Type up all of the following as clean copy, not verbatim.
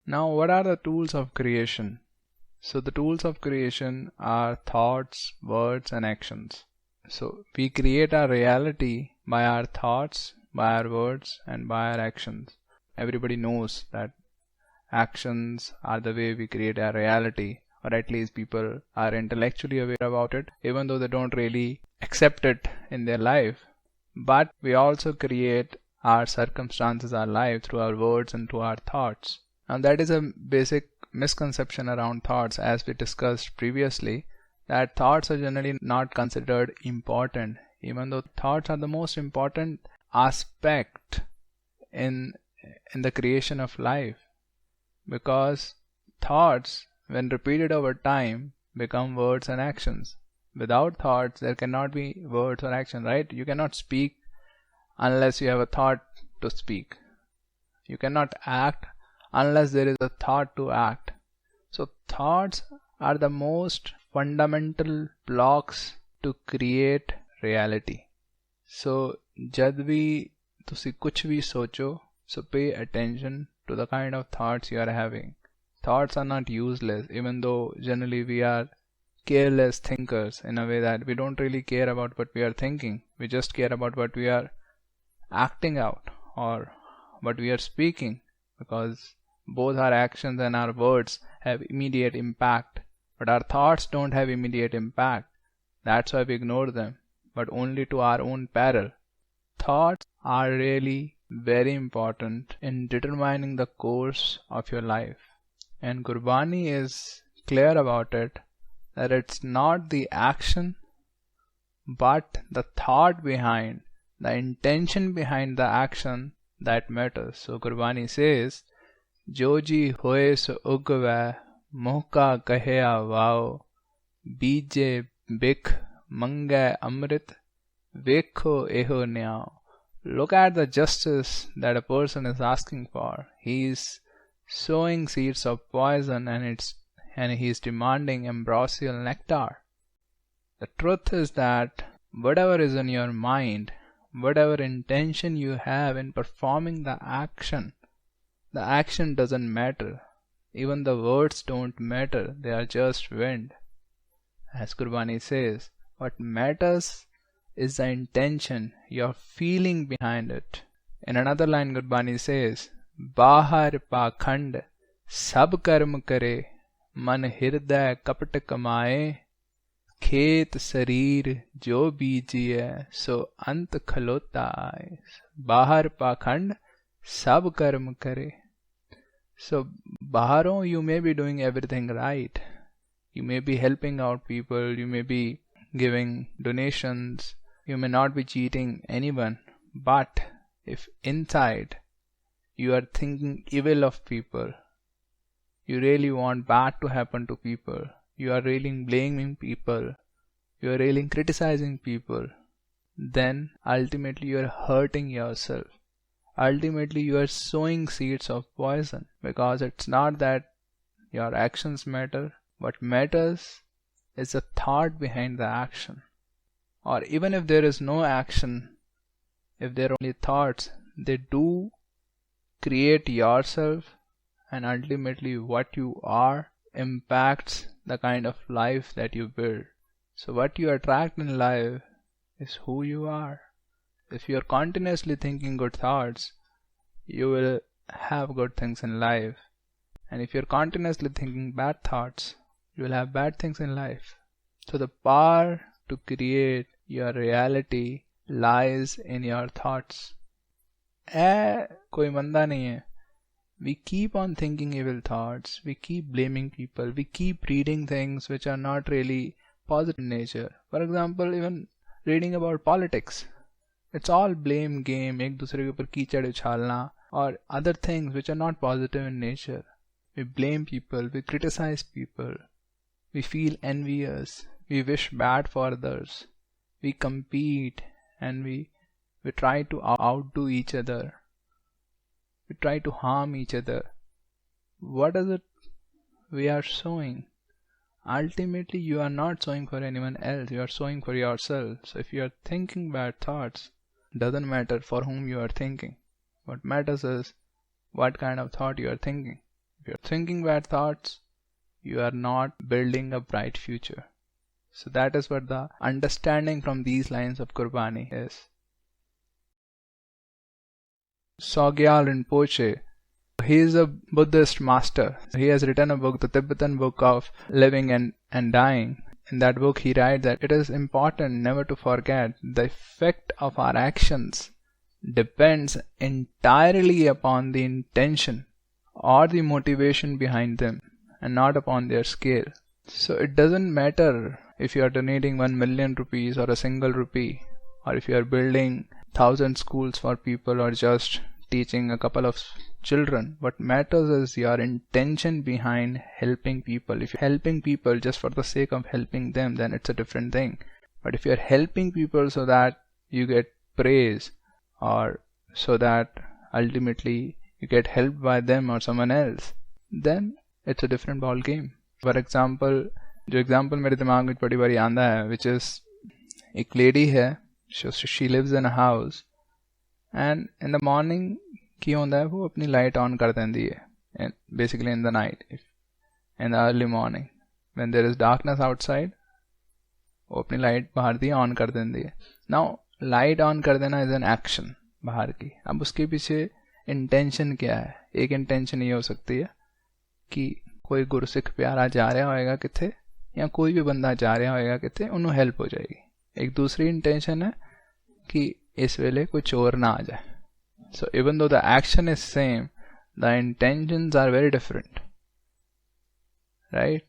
Now, what are the tools of creation? So the tools of creation are thoughts, words, and actions. So we create our reality by our thoughts, by our words, and by our actions. Everybody knows that actions are the way we create our reality, or at least people are intellectually aware about it, even though they don't really accept it in their life. But we also create our circumstances, our life, through our words and through our thoughts. And that is a basic misconception around thoughts, as we discussed previously, that thoughts are generally not considered important, even though thoughts are the most important aspect in the creation of life, because thoughts, when repeated over time, become words and actions. Without thoughts, there cannot be words or action, right? You cannot speak unless you have a thought to speak. You cannot act unless there is a thought to act. So thoughts are the most fundamental blocks to create reality. So जब भी तुसी कुछ भी सोचो, so pay attention to the kind of thoughts you are having. Thoughts are not useless, even though generally we are careless thinkers in a way that we don't really care about what we are thinking. We just care about what we are acting out or what we are speaking, because both our actions and our words have immediate impact, but our thoughts don't have immediate impact. That's why we ignore them, but only to our own peril. Thoughts are really very important in determining the course of your life, and Gurbani is clear about it, that it's not the action but the thought behind, the intention behind the action that matters. So Gurbani says, Joji hoye so ugve, mohka kahya vao, bije bik mange amrit, vekho eho nyao. Look at the justice that a person is asking for. He is sowing seeds of poison, and he is demanding ambrosial nectar. The truth is that whatever is in your mind, whatever intention you have in performing the action doesn't matter. Even the words don't matter, they are just wind. As Gurbani says, what matters is the intention, your feeling behind it. In another line, Gurbani says, Bahar pakhand sab karm kare, man hirday kapat kamaye, खेत शरीर जो बीजिए सो अंत खलोता आए. बाहर पाखंड सब कर्म करे. So Baharo, you may be doing everything right. You may be helping out people, you may be giving donations, you may not be cheating anyone, but if inside you are thinking evil of people, you really want bad to happen to people, you are really blaming people, you are really criticizing people, then ultimately you are hurting yourself. Ultimately you are sowing seeds of poison, because it's not that your actions matter. What matters is the thought behind the action. Or even if there is no action, if there are only thoughts, they do create yourself, and ultimately what you are impacts the kind of life that you build. So what you attract in life is who you are. If you are continuously thinking good thoughts, you will have good things in life. And if you are continuously thinking bad thoughts, you will have bad things in life. So the power to create your reality lies in your thoughts. कोई मंदा नहीं है. We keep on thinking evil thoughts, we keep blaming people, we keep reading things which are not really positive in nature. For example, even reading about politics. It's all blame game, एक दूसरे के ऊपर कीचड़ उछालना, or other things which are not positive in nature. We blame people, we criticize people, we feel envious, we wish bad for others, we compete, and we try to outdo each other. We try to harm each other. What is it we are sowing? Ultimately, you are not sowing for anyone else, you are sowing for yourself. So if you are thinking bad thoughts, doesn't matter for whom you are thinking. What matters is what kind of thought you are thinking. If you're thinking bad thoughts, you are not building a bright future. So that is what the understanding from these lines of Gurbani is. Sogyal Rinpoche, he is a Buddhist master. He has written a book, the Tibetan Book of Living and Dying. In that book he writes that it is important never to forget the effect of our actions depends entirely upon the intention or the motivation behind them and not upon their scale. So it doesn't matter if you are donating 1 million rupees or a single rupee, or if you are building 1,000 schools for people or just teaching a couple of children. What matters is your intention behind helping people. If you're helping people just for the sake of helping them, then it's a different thing. But if you're helping people so that you get praise, or so that ultimately you get helped by them or someone else, then it's a different ball game. For example, जो example मेरे दिमाग में बड़ी बारी आंदा है, which is एक lady है, she lives in a house, and in the morning की होता है वो अपनी light on कर देती है, and basically in the night, in the early morning when there is darkness outside, वो अपनी light बाहर दी on कर देती है. Now लाइट ऑन कर देना इज एन एक्शन बाहर की. अब उसके पीछे इंटेंशन क्या है? एक इंटेंशन ये हो सकती है कि कोई गुरसिख प्यारा जा रहा होएगा किथे, या कोई भी बंदा जा रहा होएगा किथे, उन्होंने हेल्प हो जाएगी. एक दूसरी इंटेंशन है कि इस वेले कोई चोर ना आ जाए. So even though the action is same, the intentions are very different, right?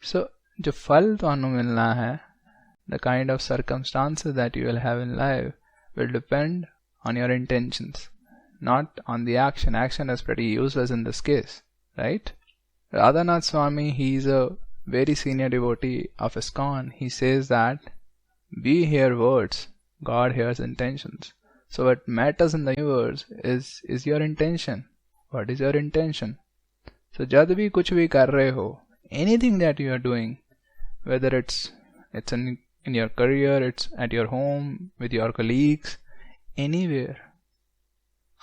So जो फल तुहानू मिलना है, the kind of circumstances that you will have in life will depend on your intentions, not on the action. Action is pretty useless in this case, right? Radhanath Swami, he is a very senior devotee of ISKCON. He says that we hear words, God hears intentions. So what matters in the universe is your intention. What is your intention? So jab bhi kuch bhi kar rahe ho, anything that you are doing, whether it's in your career, it's at your home, with your colleagues, anywhere,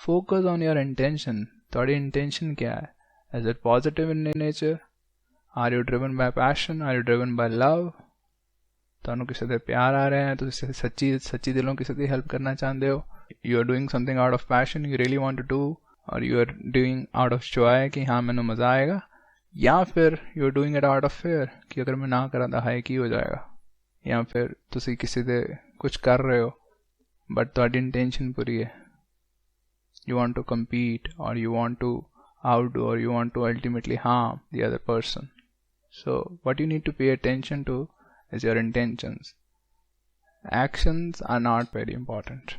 focus on your intention. ਤੁਹਾਡੀ intention क्या है? Is it positive in nature? Are you driven by passion? Are you driven by love? ਤੁਹਾਨੂੰ ਕਿਸੇ ਦੇ ਪਿਆਰ ਆ ਰਹੇ हैं, ਤੁਸੀਂ ਸੱਚੀ ਦਿਲੋਂ ਕਿਸੇ ਦੀ ਹੈਲਪ ਕਰਨਾ ਚਾਹੁੰਦੇ ਹੋ, you are doing something out of passion you really want to do, or you are doing out of joy कि हाँ ਮੈਨੂੰ मज़ा आएगा, या फिर you are doing it out of fear कि अगर मैं ना करा ਤਾਂ हाय ਕੀ हो जाएगा, या फिर ਤੁਸੀਂ ਕਿਸੇ ਦੇ ਕੁਝ ਕਰ ਰਹੇ ਹੋ ਬਟ ਤੁਹਾਡੀ ਇੰਟੈਂਸ਼ਨ ਪੂਰੀ ਹੈ, you want to compete, or you want to outdo, or you want to ultimately harm the other person. So what you need to pay attention to is your intentions. Actions are not very important.